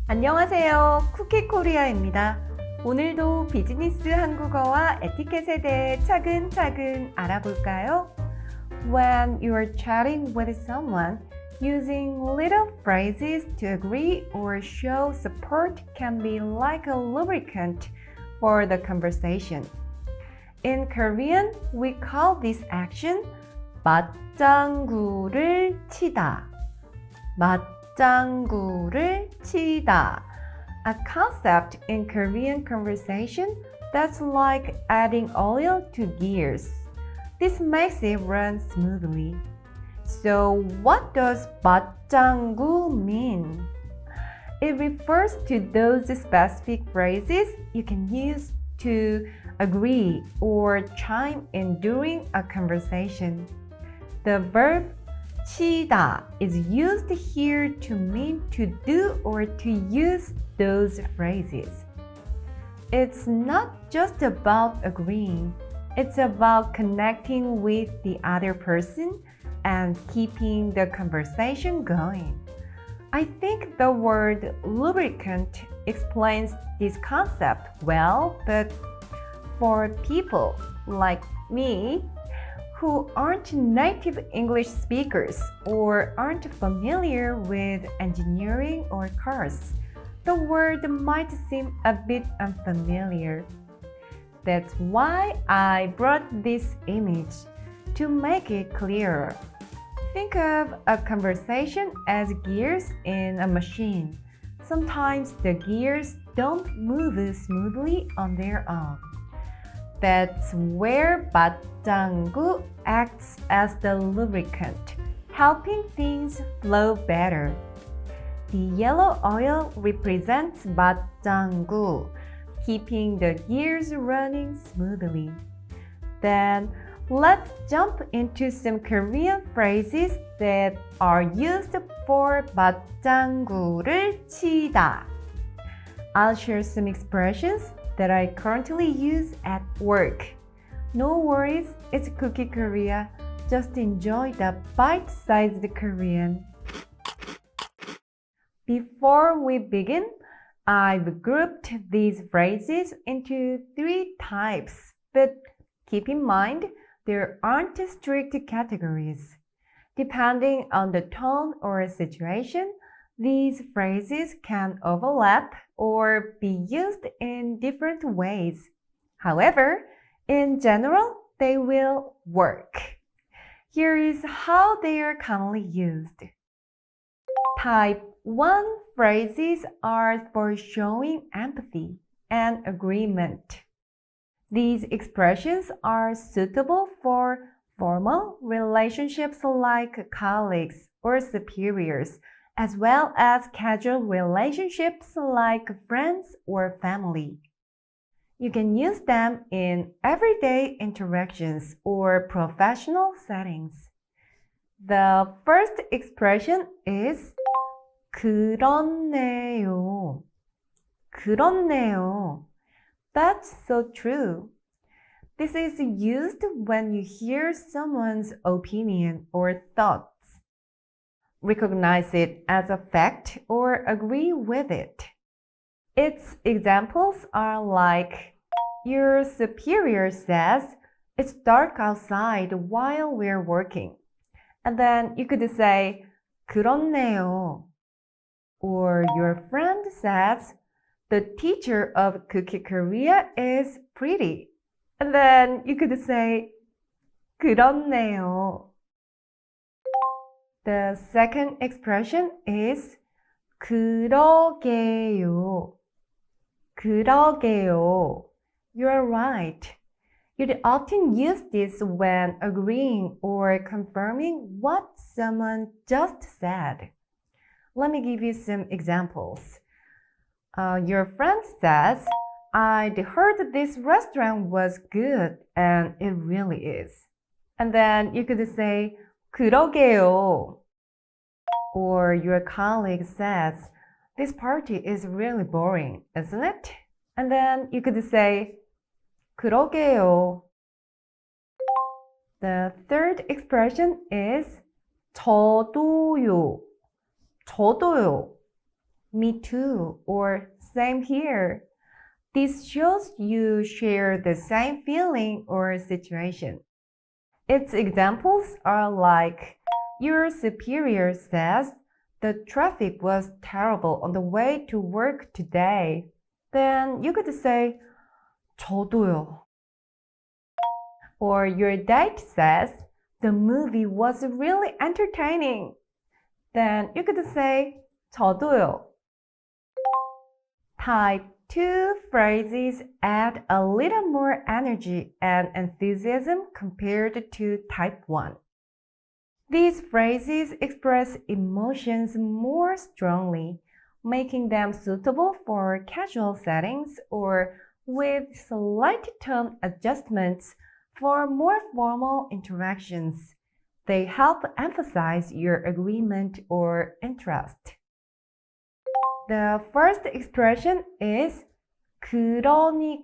안녕하세요. 쿠키코리아입니다. 오늘도 비즈니스 한국어와 에티켓에 대해 차근차근 알아볼까요? When you're chatting with someone, using little phrases to agree or show support can be like a lubricant for the conversation. In Korean, we call this action 맞장구를 치다. 맞장구를 치다. A concept in Korean conversation that's like adding oil to gears. This makes it run smoothly. So what does 맞장구 mean? It refers to those specific phrases you can use to agree or chime in during a conversation. The verb 치다 is used here to mean to do or to use those phrases. It's not just about agreeing, it's about connecting with the other person and keeping the conversation going. I think the word lubricant explains this concept well, but for people like me, who aren't native English speakers or aren't familiar with engineering or cars, the word might seem a bit unfamiliar. That's why I brought this image to make it clearer. Think of a conversation as gears in a machine. Sometimes the gears don't move smoothly on their own. That's where 맞장구 acts as the lubricant, helping things flow better. The yellow oil represents 맞장구, keeping the gears running smoothly. Then let's jump into some Korean phrases that are used for 맞장구를 치다. I'll share some expressions that I currently use at work. No worries, it's Cookie Korea. Just enjoy the bite-sized Korean. Before we begin, I've grouped these phrases into 3 types, but keep in mind there aren't strict categories. Depending on the tone or situation, these phrases can overlap or be used in different ways. However, in general, they will work. Here is how they are commonly used. Type 1 phrases are for showing empathy and agreement. These expressions are suitable for formal relationships like colleagues or superiors, as well as casual relationships like friends or family. You can use them in everyday interactions or professional settings. The first expression is 그렇네요. 그렇네요. That's so true. This is used when you hear someone's opinion or thoughts. Recognize it as a fact or agree with it. Its examples are like, your superior says it's dark outside while we're working. And then you could say, 그렇네요. Or your friend says, the teacher of Cookie Korea is pretty. And then you could say, 그렇네요. The second expression is 그러게요. 그러게요. You're right. You'd often use this when agreeing or confirming what someone just said. Let me give you some examples. Your friend says, I'd heard this restaurant was good, and it really is. And then you could say, 그러게요. Or your colleague says, this party is really boring, isn't it? And then you could say, 그러게요. The third expression is 저도요. 저도요. me too, or same here. This shows you share the same feeling or situation. Its examples are like, your superior says, the traffic was terrible on the way to work today. Then you could say, 저도요. Or your date says, the movie was really entertaining. Then you could say, 저도요. Type 2 phrases add a little more energy and enthusiasm compared to type 1. These phrases express emotions more strongly, making them suitable for casual settings or with slight tone adjustments for more formal interactions. They help emphasize your agreement or interest. The first expression is 그러니까요.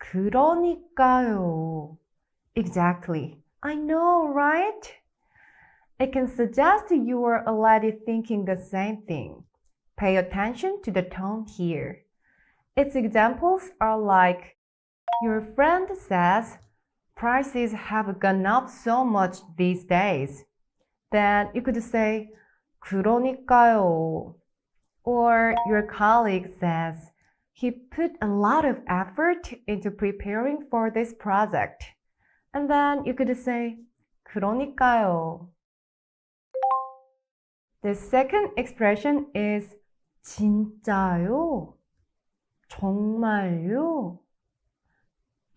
그러니까요. Exactly. I know, right? It can suggest you are already thinking the same thing. Pay attention to the tone here. Its examples are like, your friend says, prices have gone up so much these days. Then you could say, 그러니까요. Or your colleague says, he put a lot of effort into preparing for this project. And then you could say, 그러니까요. The second expression is 진짜요. 정말요.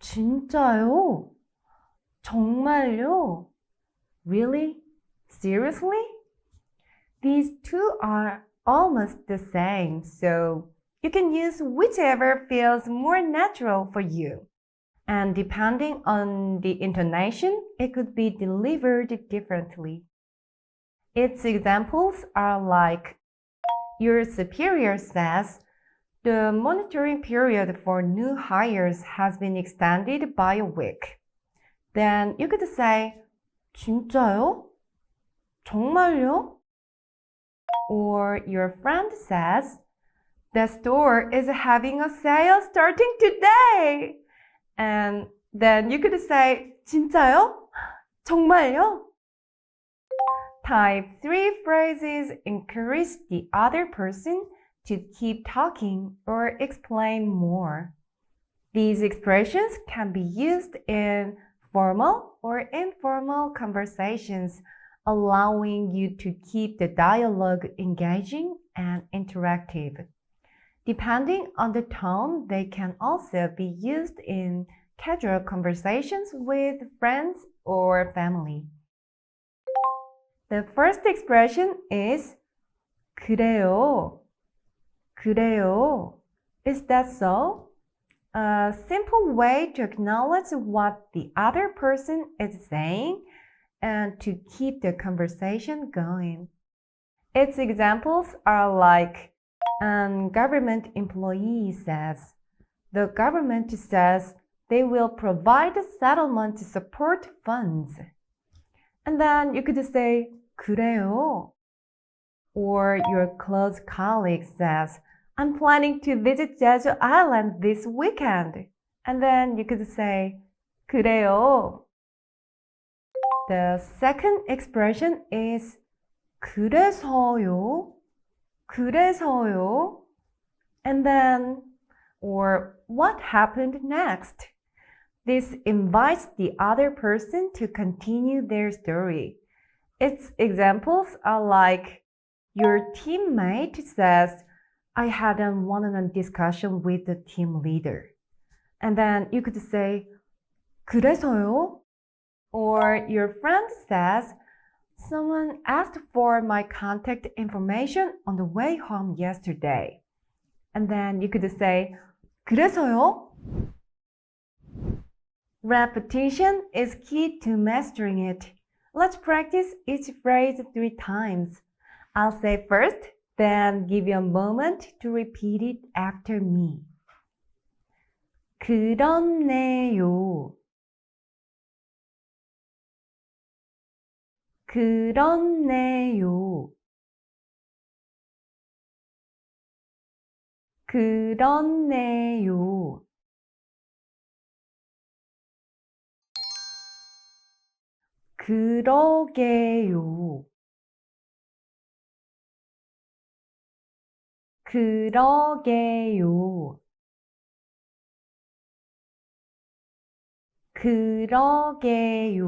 진짜요. 정말요. Really? Seriously? These two are almost the same, so you can use whichever feels more natural for you. And depending on the intonation, it could be delivered differently. Its examples are like, your superior says, the monitoring period for new hires has been extended by a week. Then you could say, 진짜요? 정말요? Or your friend says, the store is having a sale starting today. And then you could say, 진짜요? 정말요? Type 3 phrases encourage the other person to keep talking or explain more. These expressions can be used in formal or informal conversations, allowing you to keep the dialogue engaging and interactive. Depending on the tone, they can also be used in casual conversations with friends or family. The first expression is 그래요. 그래요. Is that so? A simple way to acknowledge what the other person is saying and to keep the conversation going. Its examples are like, an government employee says, the government says they will provide settlement support funds. And then you could say, 그래요. Or your close colleague says, I'm planning to visit Jeju Island this weekend. And then you could say, 그래요. The second expression is 그래서요. 그래서요. And then, or what happened next? This invites the other person to continue their story. Its examples are like, your teammate says, I had a one-on-one discussion with the team leader. And then you could say, 그래서요? Or your friend says, someone asked for my contact information on the way home yesterday. And then you could say, 그래서요? Repetition is key to mastering it. Let's practice each phrase 3 times. I'll say first, then give you a moment to repeat it after me. 그렇네요. 그렇네요. 그렇네요. 그러게요. 그러게요. 그러게요.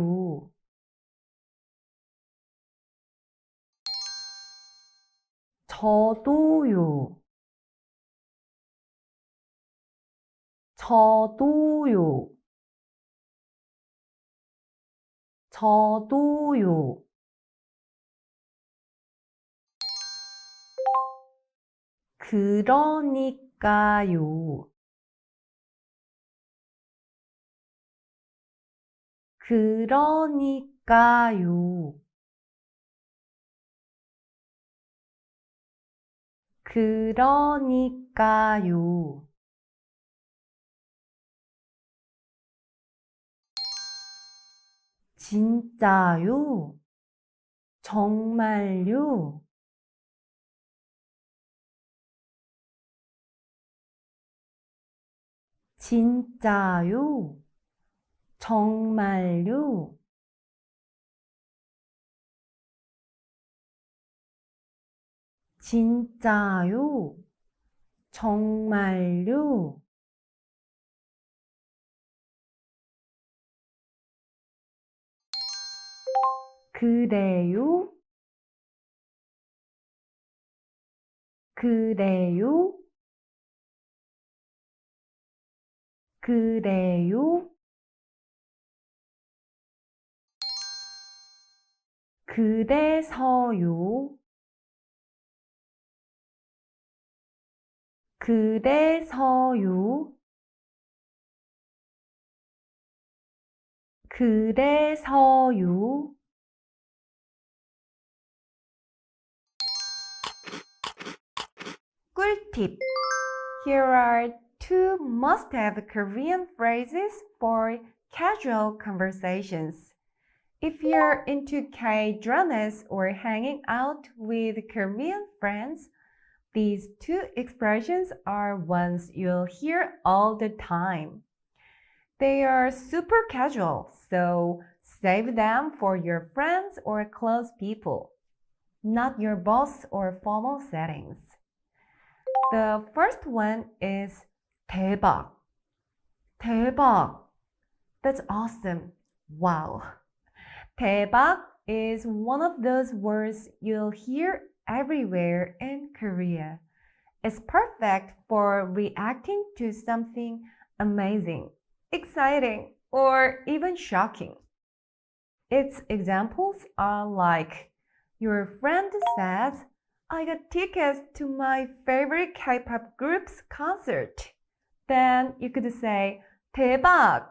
저도요. 저도요. 저도요. 그러니까요. 그러니까요. 그러니까요. 진짜요? 정말요? 진짜요? 정말요? 진짜요? 정말요? 그래요? 그래요? 그래요? 그래서요? 그래서요? 그래서요? 꿀팁. Here are two must-have Korean phrases for casual conversations. If you're into K-dramas or hanging out with Korean friends, these two expressions are ones you'll hear all the time. They are super casual, so save them for your friends or close people, not your boss or formal settings. The first one is 대박. 대박. That's awesome. Wow. 대박 is one of those words you'll hear everywhere in Korea. It's perfect for reacting to something amazing, exciting, or even shocking. Its examples are like your friend says, I got tickets to my favorite K-pop group's concert. Then you could say 대박.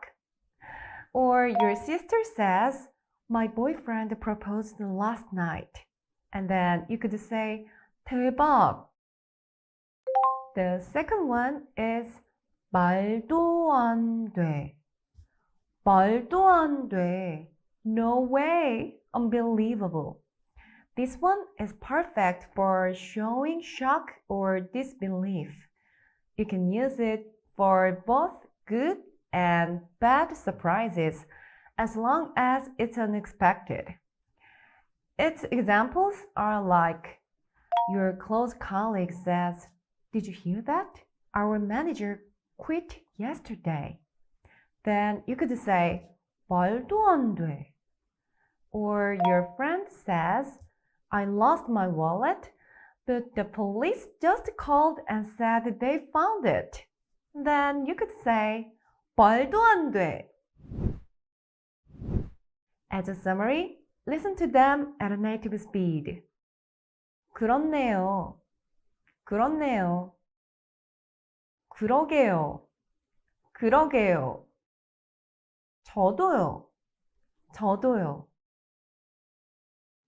Or your sister says, my boyfriend proposed last night. And then you could say 대박. The second one is 말도 안 돼. 말도 안 돼. No way. Unbelievable. This one is perfect for showing shock or disbelief. You can use it for both good and bad surprises as long as it's unexpected. Its examples are like your close colleague says, did you hear that? Our manager quit yesterday. Then you could say, 말도 안 돼. Or your friend says, I lost my wallet, but the police just called and said they found it. Then you could say, 말도 안 돼. As a summary, listen to them at a native speed. 그렇네요. 그렇네요. 그러게요. 그러게요. 저도요. 저도요.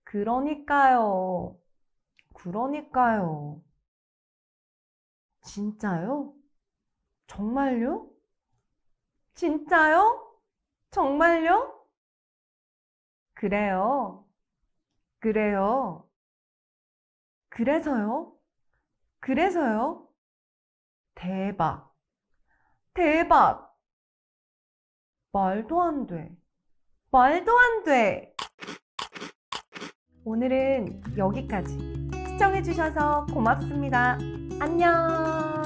그러니까요. 그러니까요. 진짜요? 정말요? 진짜요? 정말요? 그래요. 그래요. 그래서요? 그래서요? 대박. 대박. 말도 안 돼. 말도 안 돼. 오늘은 여기까지. 시청해주셔서 고맙습니다. 안녕.